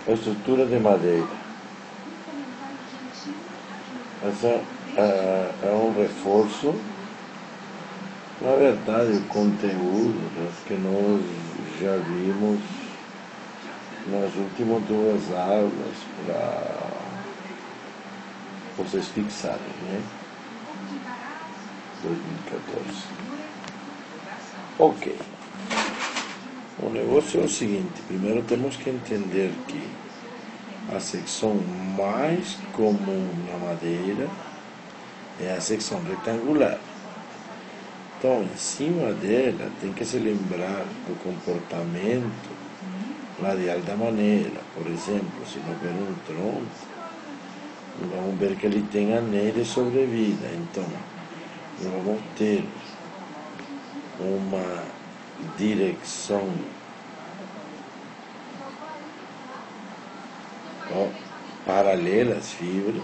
a estrutura de madeira. Essa é um reforço. Na verdade, o conteúdo que nós já vimos nas últimas duas aulas para vocês fixarem, né? 2014. Ok. O negócio é o seguinte: primeiro temos que entender que a secção mais comum na madeira é a secção retangular. Então, em cima dela, tem que se lembrar do comportamento radial da maneira. Por exemplo, se nós ver um tronco, vamos ver que ele tem anel de sobrevida. Então, nós vamos ter uma direção paralela às fibras.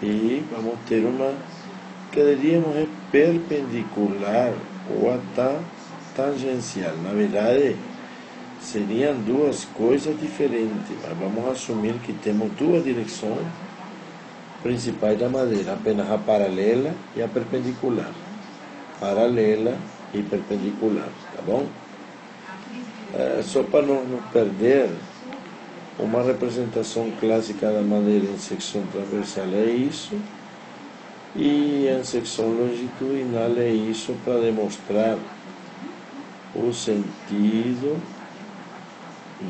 E vamos ter uma que diríamos é perpendicular ou até tangencial. Na verdade, seriam duas coisas diferentes, mas vamos assumir que temos duas direções principais da madeira, apenas a paralela e a perpendicular. Paralela e perpendicular, tá bom? Só para não perder, uma representação clássica da madeira em secção transversal é isso, e em secção longitudinal é isso, para demonstrar o sentido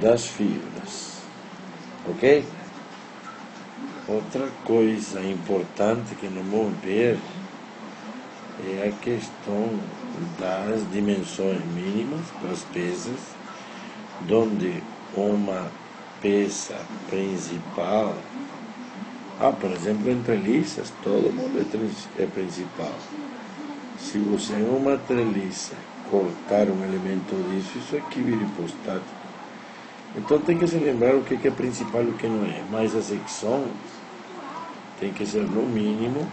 das fibras, ok? Outra coisa importante que não vamos ver é a questão das dimensões mínimas para as peças, onde uma peça principal, por exemplo, em treliças, todo mundo é principal. Se você em uma treliça cortar um elemento disso, isso aqui vira hipostático. Então tem que se lembrar o que é principal e o que não é. Mas a secção tem que ser no mínimo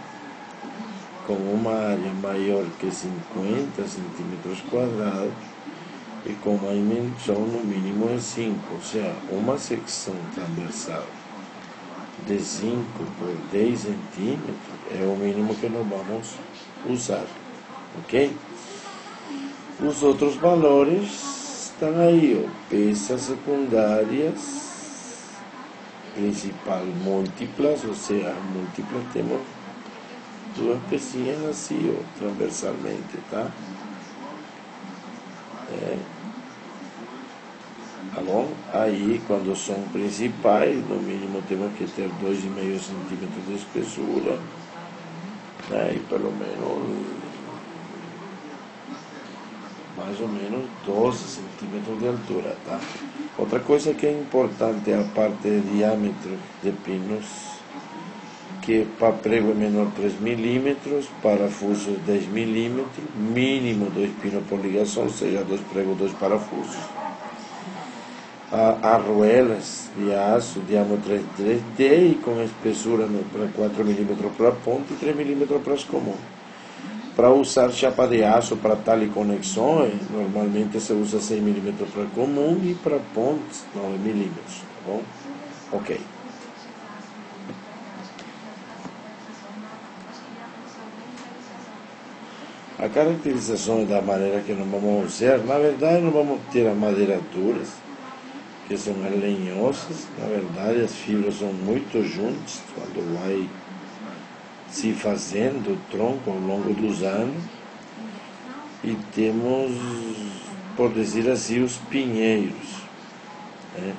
com uma área maior que 50 centímetros quadrados e com uma dimensão no mínimo de 5, ou seja, uma secção transversal de 5 por 10 centímetros é o mínimo que nós vamos usar, ok? Os outros valores estão aí, peças secundárias, principal múltiplas, ou seja, múltiplas temos duas pecinhas assim, transversalmente, tá? Tá bom? Aí, quando são principais, no mínimo temos que ter 2,5 centímetros de espessura, né? E pelo menos, mais ou menos 12 centímetros de altura, tá? Outra coisa que é importante é a parte de diâmetro de pinos, que para prego é menor 3 milímetros, parafusos 10 milímetros, mínimo 2 pinos por ligação, ou seja, 2 pregos, 2 parafusos. Arruelas de aço, diâmetro 3D e com espessura para 4 milímetros para a ponta e 3 milímetros para as comuns. Para usar chapa de aço para tal e conexões, normalmente se usa 6 milímetros para comum e para pontes 9 milímetros, tá bom? Ok. A caracterização da maneira que nós vamos usar, na verdade, não vamos ter as madeiras duras, que são as lenhosas. Na verdade, as fibras são muito juntas quando vai se fazendo o tronco ao longo dos anos. E temos, por dizer assim, os pinheiros, né?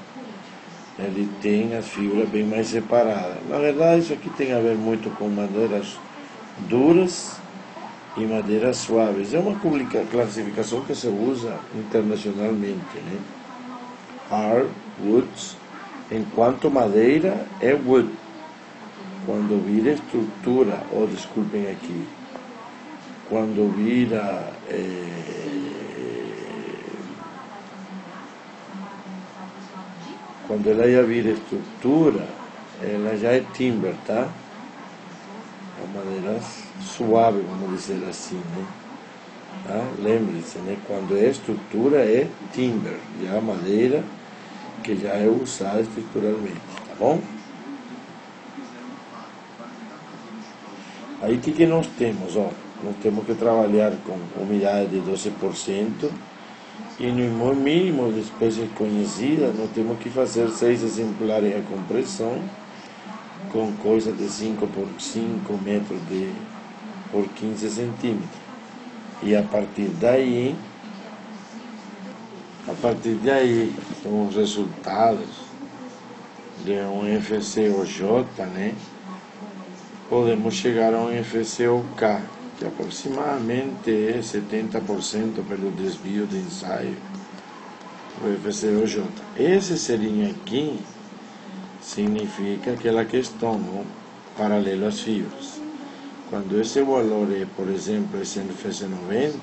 Ele tem as fibras bem mais separadas. Na verdade, isso aqui tem a ver muito com madeiras duras e madeiras suaves. É uma classificação que se usa internacionalmente, né? Hardwoods, enquanto madeira é wood. Quando vira estrutura, ou desculpem aqui, quando vira quando ela já vira estrutura, ela já é timber, tá? É uma madeira suave, vamos dizer assim, né? Tá? Lembre-se, né? Quando é estrutura é timber, já a madeira que já é usada estruturalmente, tá bom? Aí o que nós temos? Ó, nós temos que trabalhar com umidade de 12% e no mínimo de espécies conhecidas nós temos que fazer 6 exemplares a compressão com coisa de 5 por 5 metros por 15 centímetros. E a partir daí são os resultados de um FCOJ, né? Podemos chegar a um FCOK, que aproximadamente é 70% pelo desvio de ensaio, o FCOJ. Esse seria aqui, significa aquela questão, não? Paralelo às fibras. Quando esse valor é, por exemplo, esse FC90,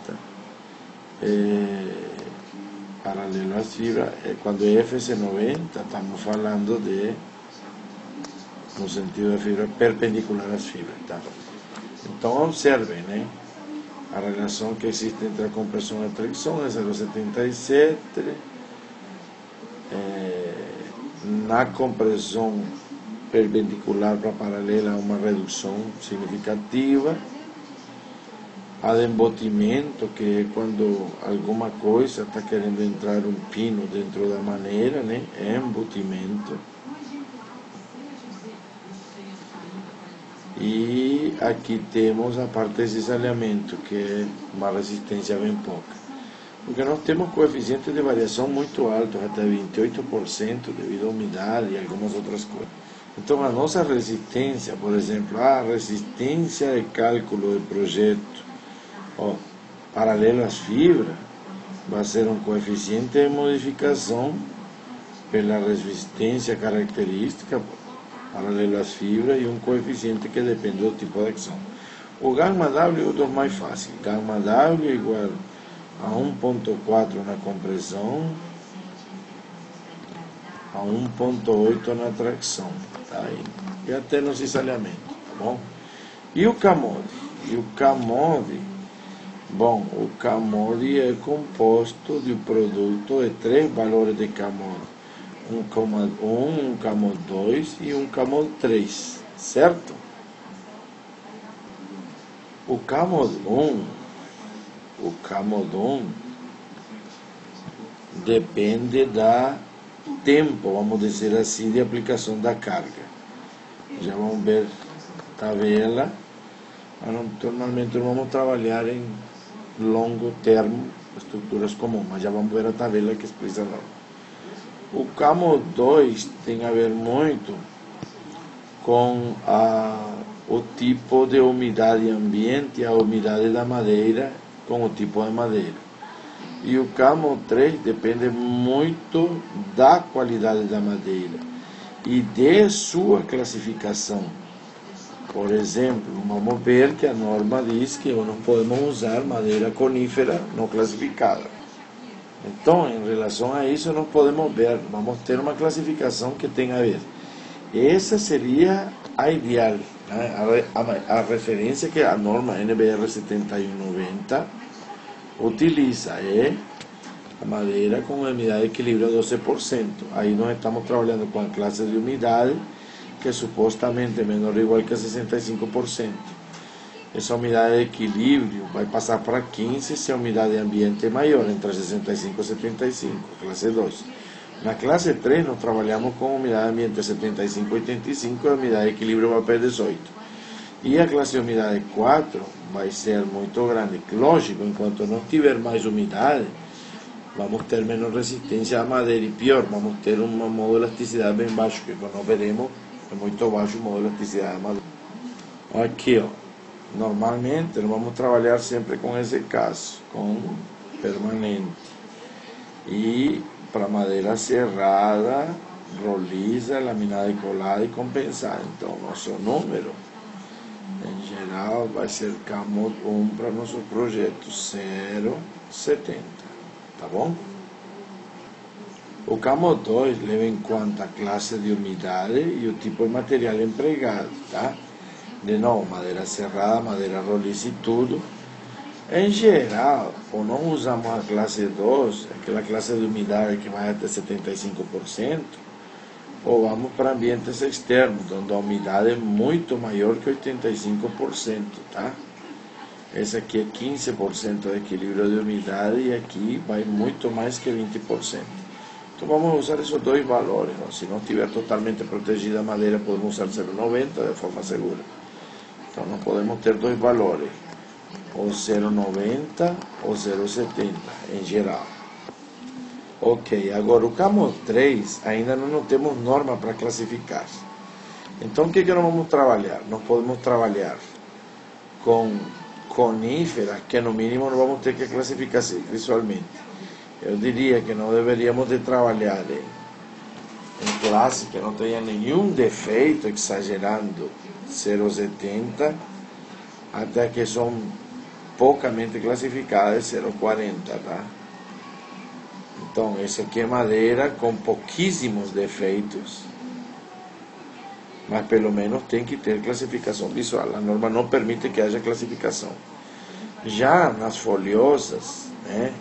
paralelo às fibras, quando é FC90, estamos falando de, no sentido da fibra, perpendicular às fibras. Tá? Então, observem, né? A relação que existe entre a compressão e a tracção é 0,77. Na compressão perpendicular para paralela, uma redução significativa. A de embotimento, que é quando alguma coisa está querendo entrar um pino dentro da maneira, né? É embotimento. E aqui temos a parte de cisalhamento, que é uma resistência bem pouca. Porque nós temos coeficientes de variação muito altos, até 28%, devido à umidade e algumas outras coisas. Então, a nossa resistência, por exemplo, a resistência de cálculo de projeto, paralelo às fibras, vai ser um coeficiente de modificação pela resistência característica, paralelo às fibras, e um coeficiente que depende do tipo de ação. O gama W é o dos mais fáceis. Gama W é igual a 1,4 na compressão, a 1,8 na tração, tá aí. E até no cisalhamento, tá bom? E o CAMOD? O CAMOD é composto de um produto de 3 valores de CAMOD. Um CAMOD 1, um CAMOD 2 e um CAMOD 3, certo? O CAMOD 1 depende da tempo, vamos dizer assim, de aplicação da carga. Já vamos ver a tabela. Normalmente vamos trabalhar em longo termo, estruturas comuns, mas já vamos ver a tabela que explica lá. O CAMOD 2 tem a ver muito com o tipo de umidade ambiente, a umidade da madeira, com o tipo de madeira. E o CAMOD 3 depende muito da qualidade da madeira e de sua classificação. Por exemplo, vamos ver que a norma diz que não podemos usar madeira conífera não classificada. Então, em relação a isso, nós podemos ver, vamos ter uma classificação que tem a ver. Essa seria a ideal, né? A referência que a norma NBR 7190 utiliza é a madeira com umidade de equilíbrio de 12%. Aí nós estamos trabalhando com a classe de umidade, que é supostamente menor ou igual que a 65%. Essa umidade de equilíbrio vai passar para 15% se a umidade ambiente é maior, entre 65% e 75%, classe 2. Na classe 3, nós trabalhamos com umidade ambiente 75% e 85%, e a umidade de equilíbrio vai para 18%. E a classe de umidade 4 vai ser muito grande. Lógico, enquanto não tiver mais umidade, vamos ter menos resistência à madeira, e pior, vamos ter um modo de elasticidade bem baixo, que quando nós veremos é muito baixo o modo de elasticidade da madeira. Aqui, normalmente nós vamos trabalhar sempre com esse caso, com permanente. E para madeira serrada, roliça, laminada e colada e compensada. Então, nosso número, em geral, vai ser CAMOD 1 para nosso projeto, 0,70, tá bom? O CAMOD 2 leva em conta a classe de umidade e o tipo de material empregado, tá? De novo, madeira serrada, madeira roliça e tudo. Em geral, ou não usamos a classe 2, aquela classe de umidade que vai até 75%, ou vamos para ambientes externos, onde a umidade é muito maior que 85%, tá? Esse aqui é 15% de equilíbrio de umidade e aqui vai muito mais que 20%. Então vamos usar esses dois valores, não? Se não estiver totalmente protegida a madeira, podemos usar 0,90 de forma segura. Então não podemos ter dois valores, ou 0,90 ou 0,70 em geral. Ok, agora o CAMO 3 ainda não temos norma para classificar. Então o que nós vamos trabalhar? Nós podemos trabalhar com coníferas que no mínimo não vamos ter que classificar visualmente. Eu diria que não deveríamos de trabalhar em classe que não tenha nenhum defeito, exagerando 0,70, até que são poucamente classificadas 0,40, tá? Então, esse aqui é madeira com pouquíssimos defeitos, mas pelo menos tem que ter classificação visual. A norma não permite que haja classificação. Já nas folhosas, né,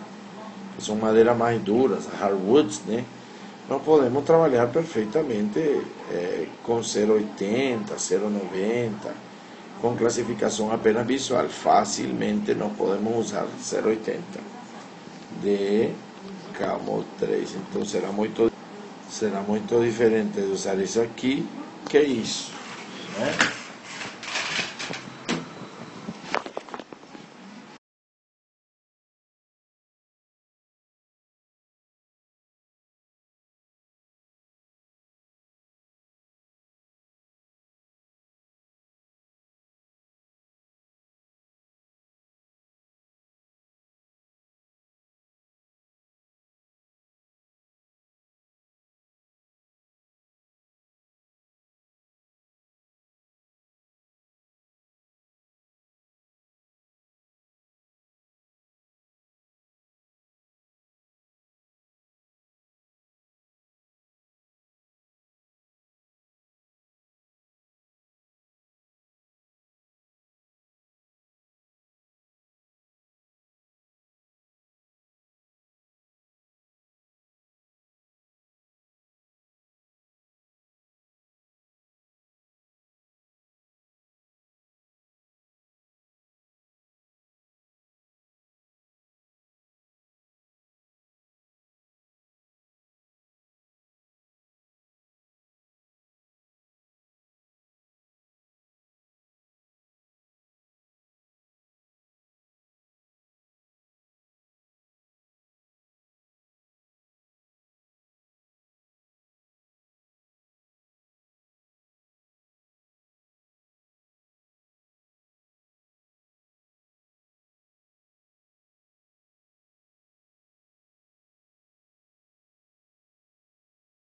que são madeiras mais duras, hardwoods, né, nós podemos trabalhar perfeitamente com 0,80, 0,90, com classificação apenas visual. Facilmente nós podemos usar 0,80 de CAMO 3. Então será muito diferente de usar isso aqui que isso, né?